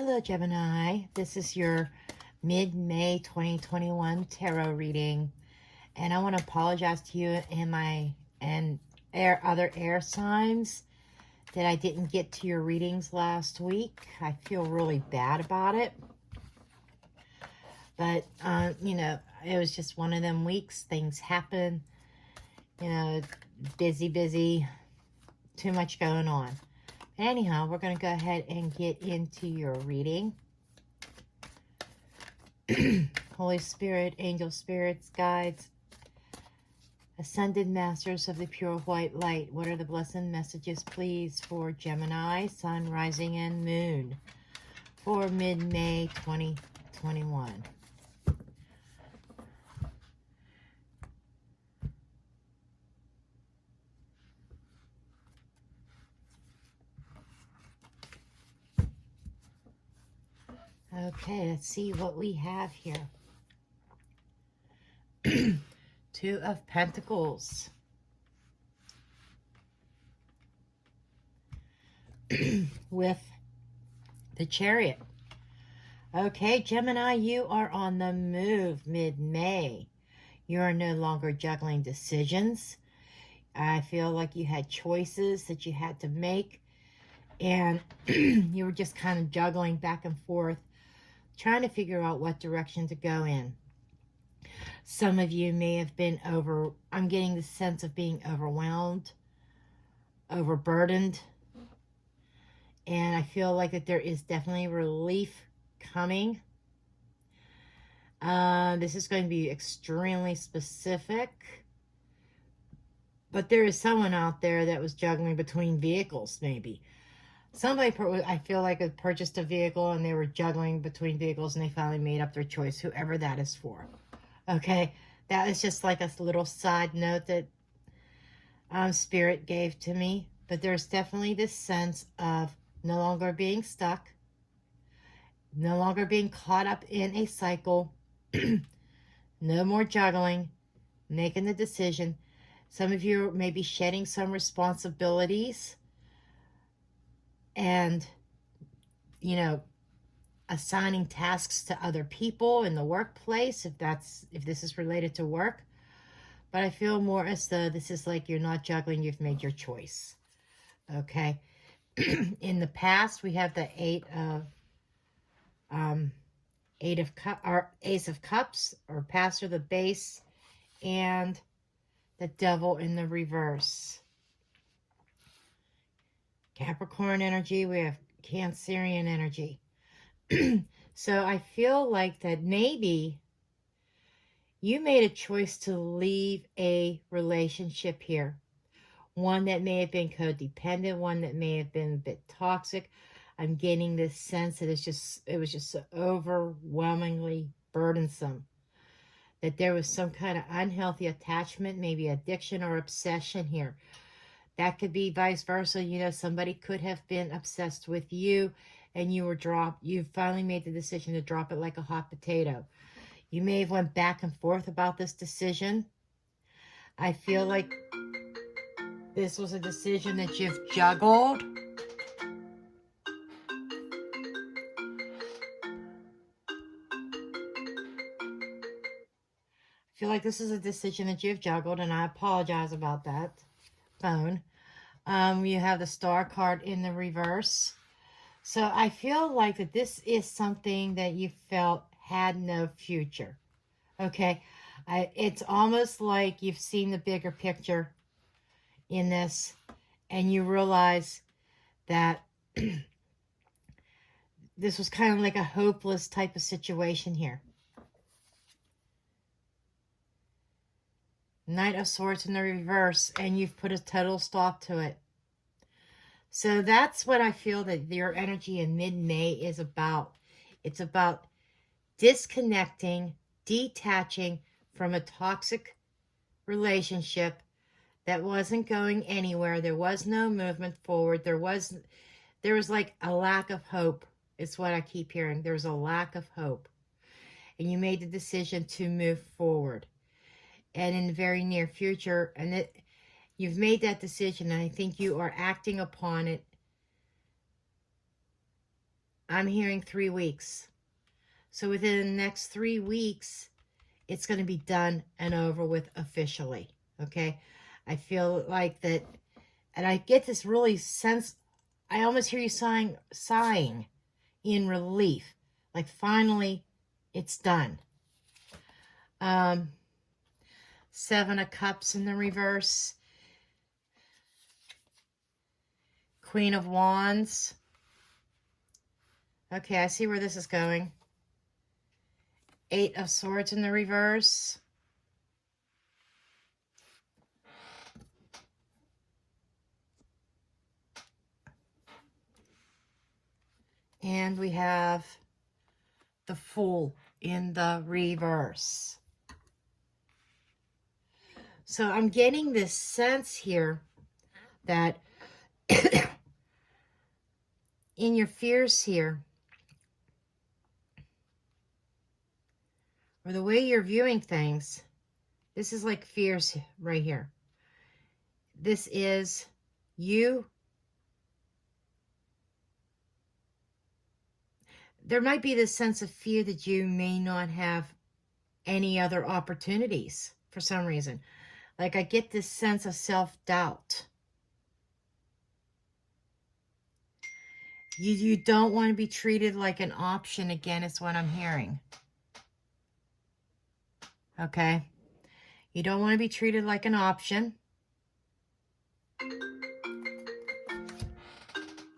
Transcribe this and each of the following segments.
Hello, Gemini. This is your mid-May 2021 tarot reading. And I want to apologize to you and other air signs that I didn't get to your readings last week. I feel really bad about it. But, it was just one of them weeks. Things happen. Busy, too much going on. Anyhow, we're going to go ahead and get into your reading. Holy Spirit, angel spirits, guides, ascended masters of the pure white light. What are the blessed messages, please, for Gemini, Sun, Rising, and Moon for mid-May 2021? Okay, let's see what we have here. Two of Pentacles. With the Chariot. Okay, Gemini, you are on the move mid-May. You are no longer juggling decisions. I feel like you had choices that you had to make. And you were just kind of juggling back and forth, trying to figure out what direction to go in. Some of you may have been I'm getting the sense of being overwhelmed, overburdened. And I feel like that there is definitely relief coming. This is going to be extremely specific. But there is someone out there that was juggling between vehicles, maybe. Somebody, I feel like, had purchased a vehicle and they were juggling between vehicles and they finally made up their choice, whoever that is for. Okay, that is just like a little side note that Spirit gave to me. But there's definitely this sense of no longer being stuck, no longer being caught up in a cycle, no more juggling, making the decision. Some of you may be shedding some responsibilities and, assigning tasks to other people in the workplace, if this is related to work. But I feel more as though this is like you're not juggling, you've made your choice. Okay. In the past, we have the Ace of Cups, or Pastor the base, and the Devil in the reverse. Capricorn energy, we have Cancerian energy. So I feel like that maybe you made a choice to leave a relationship here. One that may have been codependent, one that may have been a bit toxic. I'm getting this sense that it was just so overwhelmingly burdensome. That there was some kind of unhealthy attachment, maybe addiction or obsession here. That could be vice versa. Somebody could have been obsessed with you and you finally made the decision to drop it like a hot potato. You may have went back and forth about this decision. I feel like this was a decision that you've juggled. I feel like this is a decision that you've juggled, and I apologize about that. Phone. You have the Star card in the reverse. So I feel like that this is something that you felt had no future. Okay. It's almost like you've seen the bigger picture in this, and you realize that this was kind of like a hopeless type of situation here. Knight of Swords in the reverse, and you've put a total stop to it. So that's what I feel that your energy in mid-May is about. It's about disconnecting, detaching from a toxic relationship that wasn't going anywhere. There was no movement forward. There was like a lack of hope. It's what I keep hearing. There's a lack of hope. And you made the decision to move forward. And in the very near future, you've made that decision, and I think you are acting upon it I'm hearing 3 weeks. So within the next 3 weeks, it's going to be done and over with officially. Okay? I feel like that, and I get this really sense, I almost hear you sighing in relief. Like finally, it's done. 7 of Cups in the reverse. Queen of Wands. Okay, I see where this is going. 8 of Swords in the reverse. And we have the Fool in the reverse. So I'm getting this sense here that in your fears here, or the way you're viewing things, this is like fears right here. This is you. There might be this sense of fear that you may not have any other opportunities for some reason. Like I get this sense of self-doubt. You don't want to be treated like an option again, is what I'm hearing. Okay? You don't want to be treated like an option.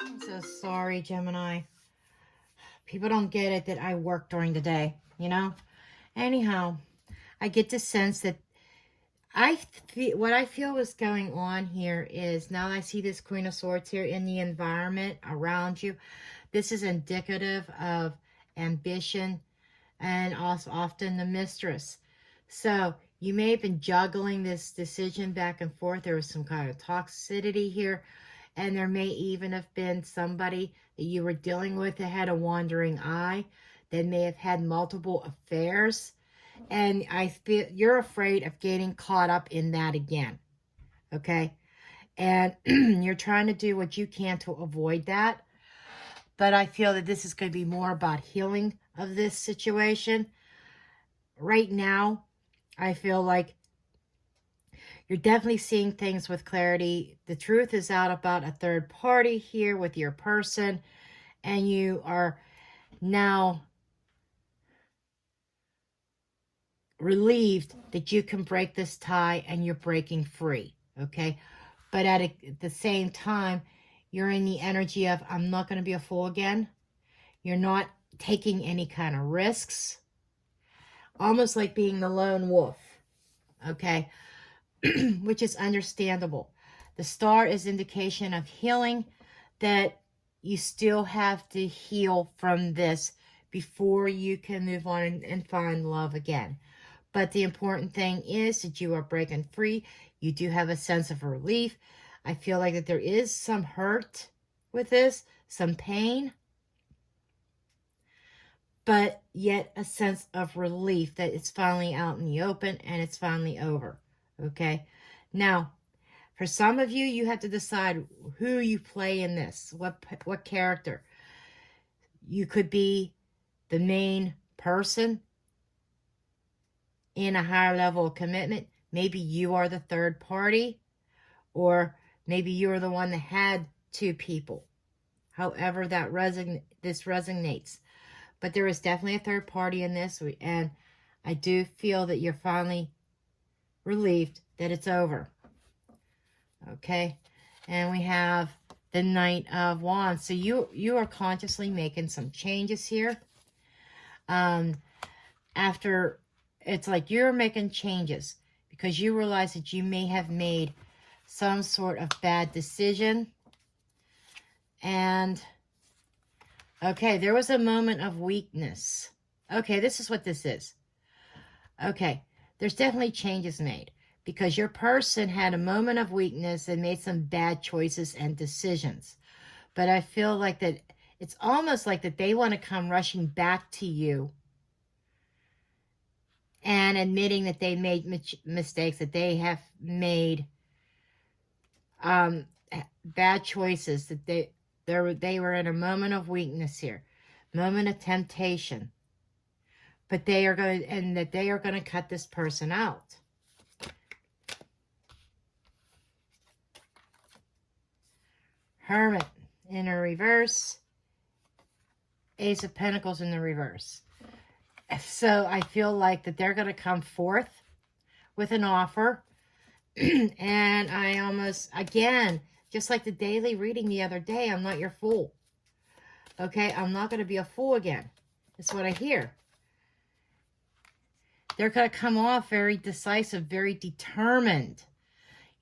I'm so sorry, Gemini. People don't get it that I work during the day, you know? Anyhow, I get the sense that what I feel is going on here is, now I see this Queen of Swords here in the environment around you. This is indicative of ambition and also often the mistress. So you may have been juggling this decision back and forth. There was some kind of toxicity here. And there may even have been somebody that you were dealing with that had a wandering eye, that may have had multiple affairs. And I feel you're afraid of getting caught up in that again. Okay? And you're trying to do what you can to avoid that. But I feel that this is going to be more about healing of this situation. Right now, I feel like you're definitely seeing things with clarity. The truth is out about a third party here with your person. And you are now relieved that you can break this tie and you're breaking free. Okay? But at the same time, you're in the energy of, I'm not going to be a fool again. You're not taking any kind of risks. Almost like being the lone wolf. Okay? Which is understandable. The star is indication of healing, that you still have to heal from this before you can move on and find love again. But the important thing is that you are breaking free. You do have a sense of relief. I feel like that there is some hurt with this, some pain, but yet a sense of relief that it's finally out in the open and it's finally over. Okay? Now, for some of you, you have to decide who you play in this, what character. You could be the main person in a higher level of commitment. Maybe you are the third party, or maybe you are the one that had 2 people. However that this resonates. But there is definitely a third party in this, and I do feel that you're finally relieved that it's over. Okay? And we have the Knight of Wands. So you are consciously making some changes here. After, it's like you're making changes because you realize that you may have made some sort of bad decision. And, okay, there was a moment of weakness. Okay, this is what this is. Okay, there's definitely changes made because your person had a moment of weakness and made some bad choices and decisions. But I feel like that it's almost like that they want to come rushing back to you and admitting that they made mistakes, that they have made bad choices, that they were in a moment of weakness here. moment of temptation. But they are going, and that they are going to cut this person out. Hermit in a reverse. Ace of Pentacles in the reverse. So I feel like that they're going to come forth with an offer. And I almost, again, just like the daily reading the other day, I'm not your fool. Okay, I'm not going to be a fool again. That's what I hear. They're going to come off very decisive, very determined.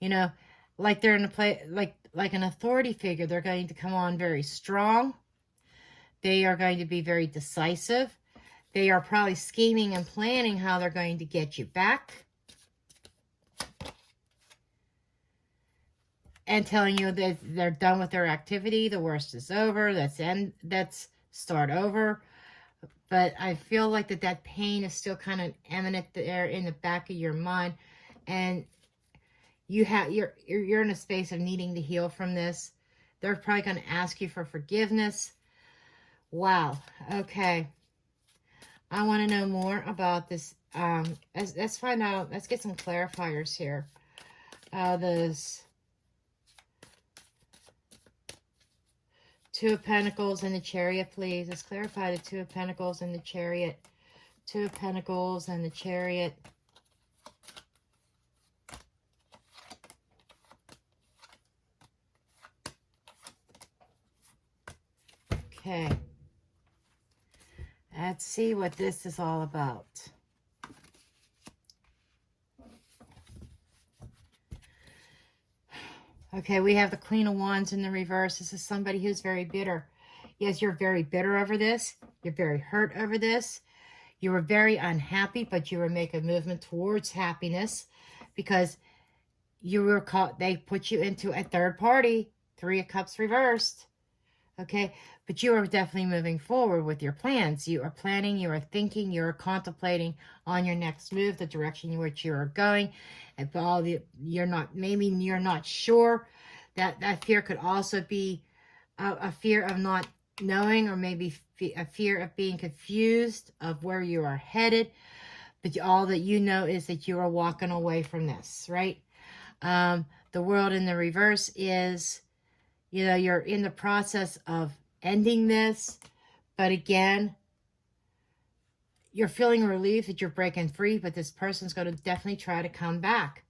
You know, like they're in a play, like an authority figure. They're going to come on very strong. They are going to be very decisive. They are probably scheming and planning how they're going to get you back. And telling you that they're done with their activity. The worst is over. That's start over. But I feel like that pain is still kind of imminent there in the back of your mind. And you're in a space of needing to heal from this. They're probably going to ask you for forgiveness. Wow. Okay. I want to know more about this. Let's find out. Let's get some clarifiers here. This Two of Pentacles and the Chariot, please. Let's clarify the Two of Pentacles and the Chariot. Two of Pentacles and the Chariot. Okay. Let's see what this is all about. Okay, we have the Queen of Wands in the reverse. This is somebody who's very bitter. Yes, you're very bitter over this. You're very hurt over this. You were very unhappy, but you were making a movement towards happiness because you were caught. They put you into a third party. Three of Cups reversed. Okay, but you are definitely moving forward with your plans. You are planning, you are thinking, you are contemplating on your next move, the direction in which you are going. And you're not sure. That fear could also be a fear of not knowing, or maybe a fear of being confused of where you are headed. But all that you know is that you are walking away from this, right? The World in the reverse is, you know, you're in the process of ending this, but again, you're feeling relief that you're breaking free, but this person's going to definitely try to come back.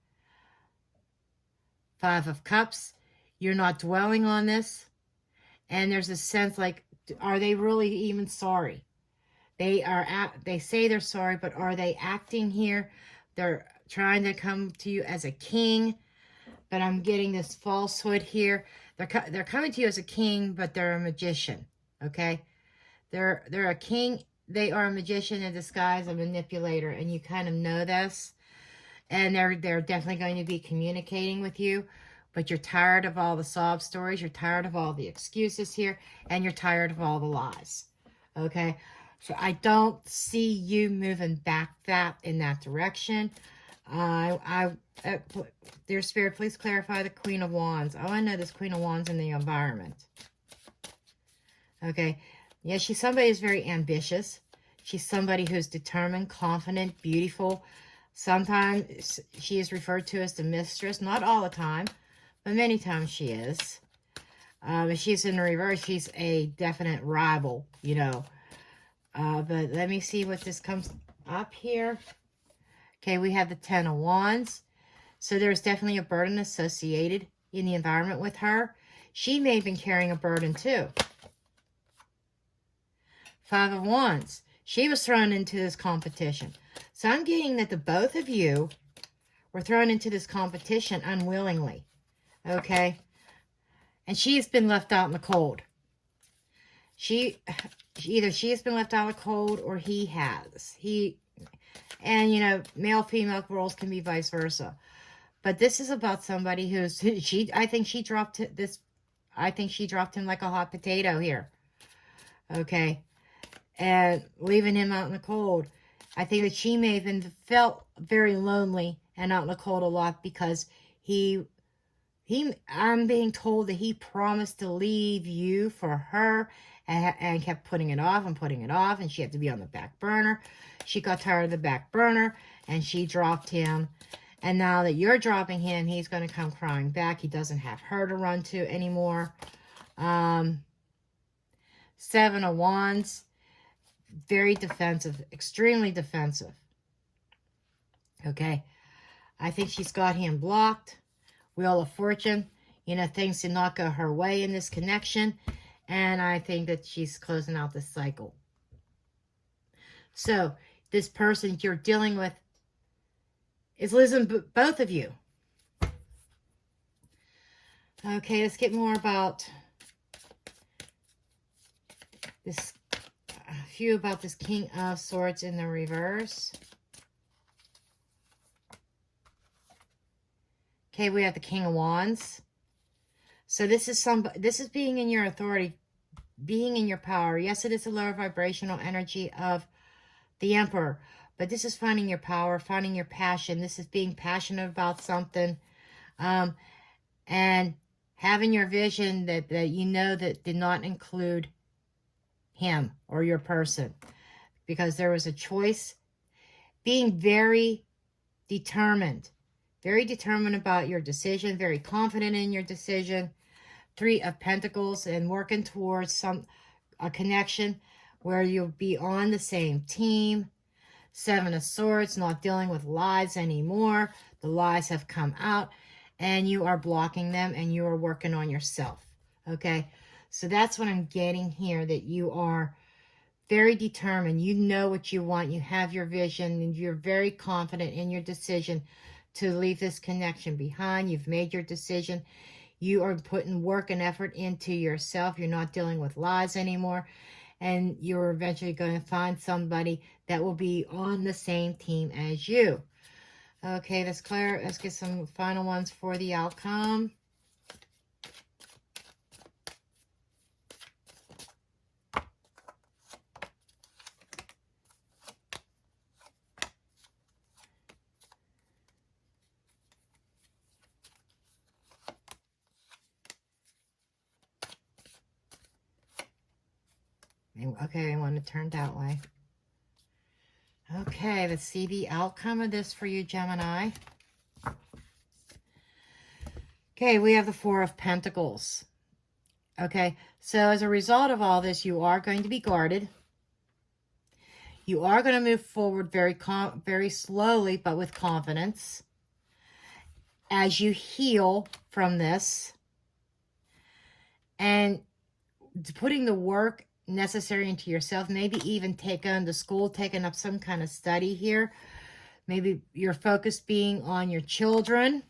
Five of Cups, you're not dwelling on this, and there's a sense like, are they really even sorry? They say they're sorry, but are they acting here? They're trying to come to you as a king, but I'm getting this falsehood here. They're coming to you as a king, but they're a magician, okay? They're a king. They are a magician in disguise, a manipulator, and you kind of know this. And they're definitely going to be communicating with you, but you're tired of all the sob stories. You're tired of all the excuses here, and you're tired of all the lies, okay? So I don't see you moving back in that direction. Dear Spirit, please clarify the Queen of Wands. Oh, I know this Queen of Wands in the environment. Okay. Yeah, she's somebody who's very ambitious. She's somebody who's determined, confident, beautiful. Sometimes she is referred to as the mistress. Not all the time, but many times she is. If she's in the reverse, she's a definite rival, you know. But let me see what this comes up here. Okay, we have the Ten of Wands. So there's definitely a burden associated in the environment with her. She may have been carrying a burden too. Five of Wands. She was thrown into this competition. So I'm getting that the both of you were thrown into this competition unwillingly. Okay? And she's been left out in the cold. Either she has been left out in the cold or he has. And, you know, male-female roles can be vice versa. But this is about somebody who's, I think she dropped him like a hot potato here. Okay. And leaving him out in the cold. I think that she may have been felt very lonely and out in the cold a lot because I'm being told that he promised to leave you for her and kept putting it off and putting it off, and she had to be on the back burner. She got tired of the back burner, and she dropped him. And now that you're dropping him, he's going to come crying back. He doesn't have her to run to anymore. 7 of Wands, very defensive, extremely defensive. Okay, I think she's got him blocked. Wheel of Fortune, you know, things did not go her way in this connection. And I think that she's closing out this cycle. So, this person you're dealing with is losing both of you. Okay, let's get more about this, a few about this King of Swords in the reverse. Okay, we have the King of Wands. So this is being in your authority, being in your power. Yes, it is a lower vibrational energy of the Emperor, but this is finding your power, finding your passion. This is being passionate about something, and having your vision that you know that did not include him or your person, because there was a choice. Being very determined about your decision, very confident in your decision. 3 of Pentacles, and working towards a connection where you'll be on the same team. 7 of Swords, not dealing with lies anymore. The lies have come out, and you are blocking them, and you are working on yourself. Okay, so that's what I'm getting here, that you are very determined. You know what you want. You have your vision, and you're very confident in your decision to leave this connection behind. You've made your decision. You are putting work and effort into yourself. You're not dealing with lies anymore. And you're eventually going to find somebody that will be on the same team as you. Okay, let's get some final ones for the outcome. Okay, I want to turn that way. Okay, let's see the outcome of this for you, Gemini. Okay, we have the 4 of Pentacles. Okay, so as a result of all this, you are going to be guarded. You are going to move forward very slowly, but with confidence, as you heal from this. And putting the work necessary into yourself, maybe even taking up some kind of study here. Maybe your focus being on your children,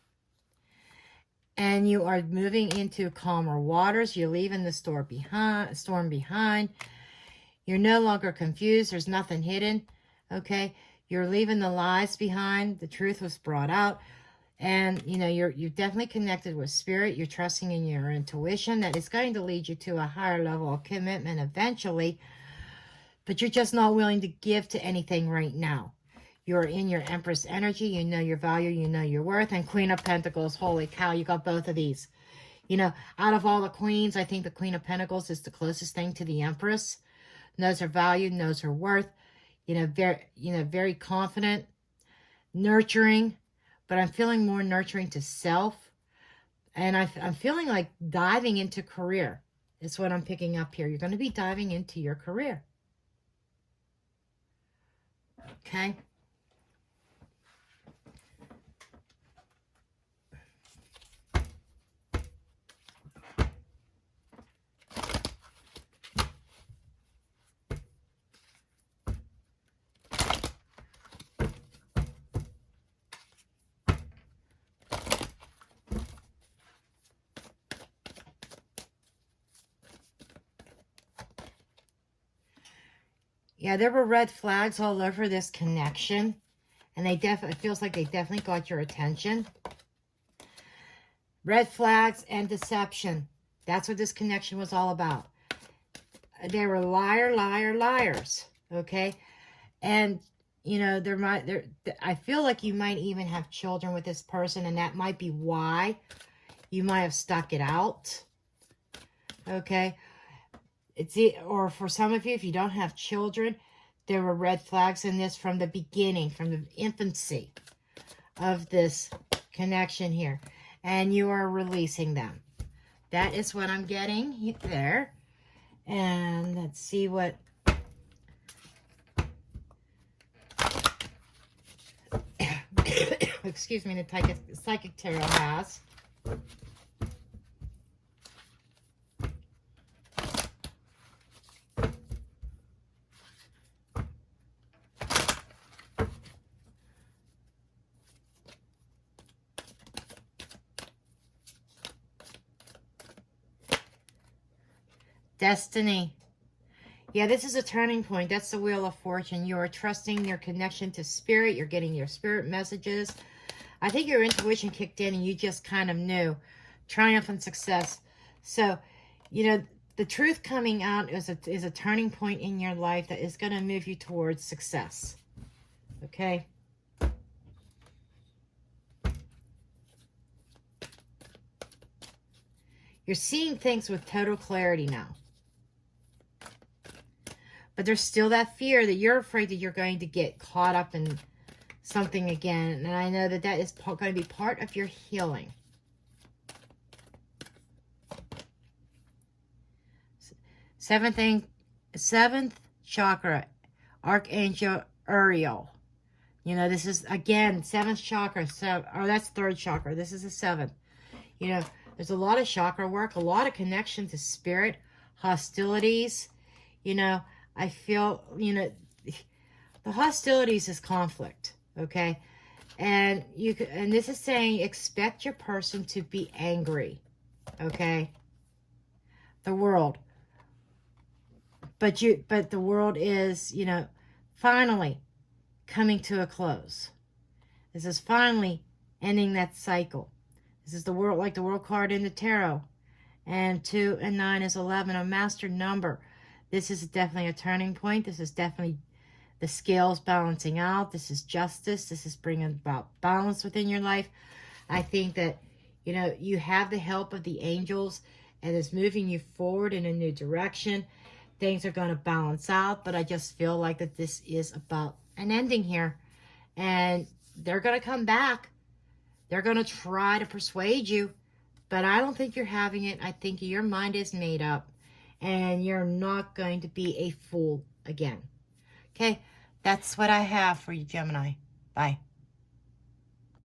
and you are moving into calmer waters. You're leaving the storm behind. You're no longer confused. There's nothing hidden. Okay, you're leaving the lies behind. The truth was brought out. And, you know, you're definitely connected with spirit. You're trusting in your intuition that it's going to lead you to a higher level of commitment eventually. But you're just not willing to give to anything right now. You're in your Empress energy. You know your value. You know your worth. And Queen of Pentacles, holy cow, you got both of these. You know, out of all the queens, I think the Queen of Pentacles is the closest thing to the Empress. Knows her value, knows her worth. Very confident, nurturing. But I'm feeling more nurturing to self. And I'm feeling like diving into career. Is what I'm picking up here. You're going to be diving into your career. Okay. Yeah, there were red flags all over this connection. And it feels like they definitely got your attention. Red flags and deception. That's what this connection was all about. They were liars. Okay? And, you know, I feel like you might even have children with this person. And that might be why you might have stuck it out. Okay? or for some of you, if you don't have children, there were red flags in this from the beginning, from the infancy of this connection here. And you are releasing them. That is what I'm getting there. And let's see what... excuse me, the psychic tarot has. Destiny. Yeah, this is a turning point. That's the Wheel of Fortune. You are trusting your connection to spirit. You're getting your spirit messages. I think your intuition kicked in and you just kind of knew. Triumph and success. So, you know, the truth coming out is a turning point in your life that is going to move you towards success. Okay? You're seeing things with total clarity now. But there's still that fear that you're afraid that you're going to get caught up in something again. And I know that that is going to be part of your healing. Seventh chakra, Archangel Uriel. You know, this is, again, seventh chakra. Or that's third chakra. This is the seventh. You know, there's a lot of chakra work, a lot of connection to spirit, hostilities. You know, I feel, you know, the hostilities is conflict, okay? And this is saying expect your person to be angry, okay? The world. But the world is, you know, finally coming to a close. This is finally ending that cycle. This is the world, like the world card in the tarot. And 2 and 9 is 11, a master number. This is definitely a turning point. This is definitely the scales balancing out. This is justice. This is bringing about balance within your life. I think that, you know, you have the help of the angels and it's moving you forward in a new direction. Things are going to balance out, but I just feel like that this is about an ending here. And they're going to come back. They're going to try to persuade you, but I don't think you're having it. I think your mind is made up. And you're not going to be a fool again. Okay, that's what I have for you, Gemini. Bye.